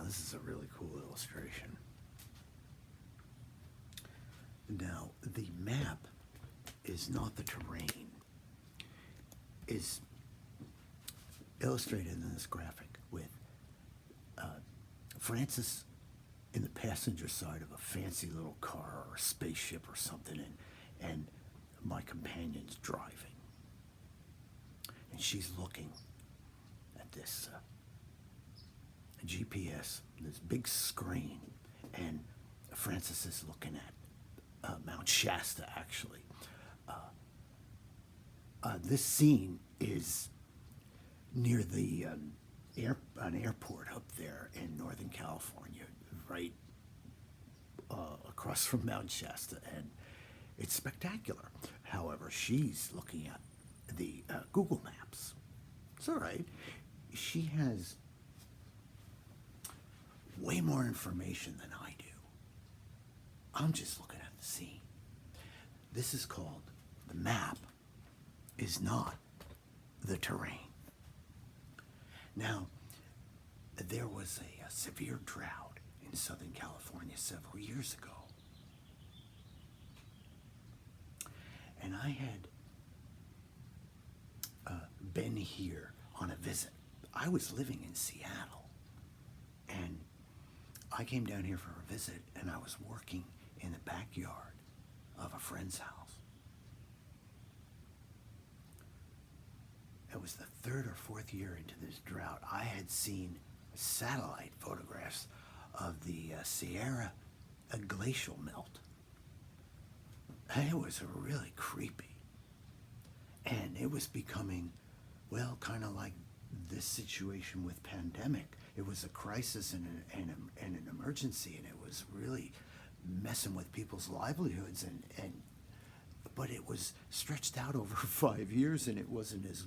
this is a really cool illustration. Now, the map is not the terrain, is illustrated in this graphic with Francis in the passenger side of a fancy little car or a spaceship or something, and my companion's driving. And she's looking at this GPS, this big screen, and Francis is looking at Mount Shasta, actually. This scene is near an airport up there in Northern California, right across from Mount Shasta, and it's spectacular. However, she's looking at the Google Maps. It's all right. She has way more information than I do. I'm just looking at the scene. This is called the map is not the terrain. Now, there was a severe drought in Southern California several years ago. And I had been here on a visit. I was living in Seattle. And I came down here for a visit, and I was working in the backyard of a friend's house. It was the third or fourth year into this drought. I had seen satellite photographs of the Sierra glacial melt. And it was really creepy. And it was becoming, well, kind of like this situation with pandemic. It was a crisis and an emergency, and it was really messing with people's livelihoods. But it was stretched out over 5 years, and it wasn't as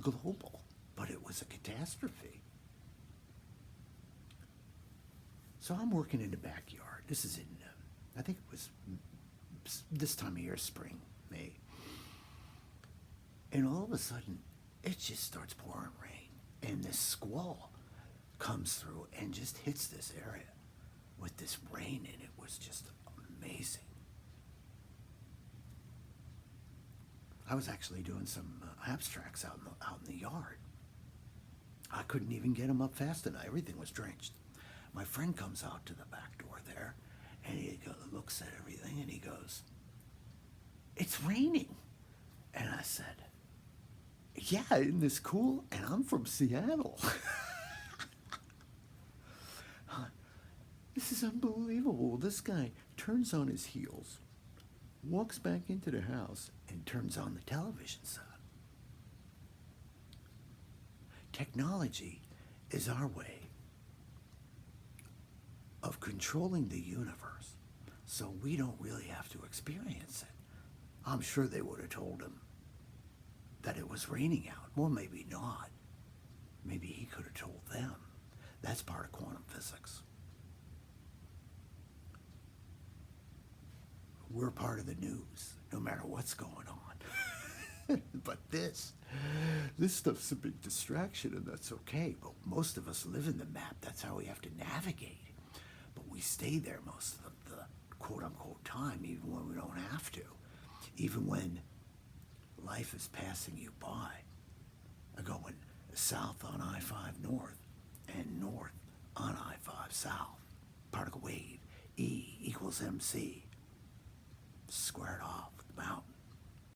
global, but it was a catastrophe. So I'm working in the backyard. This is in, I think it was this time of year, spring, May. And all of a sudden, it just starts pouring rain. And this squall comes through and just hits this area with this rain, and it was just amazing. I was actually doing some abstracts out in the yard. I couldn't even get them up fast enough. Everything was drenched. My friend comes out to the back door there, and he looks at everything, and he goes, "It's raining." And I said, "Yeah, isn't this cool? And I'm from Seattle." This is unbelievable. This guy turns on his heels, walks back into the house, and turns on the television set. Technology is our way of controlling the universe, so we don't really have to experience it. I'm sure they would have told him that it was raining out. Well, maybe not. Maybe he could have told them. That's part of quantum physics. We're part of the news, no matter what's going on. But this stuff's a big distraction, and that's okay. But most of us live in the map. That's how we have to navigate. But we stay there most of the quote-unquote time, even when we don't have to. Even when life is passing you by, going south on I-5 north and north on I-5 south. Particle wave, E equals MC, squared off with the mountain.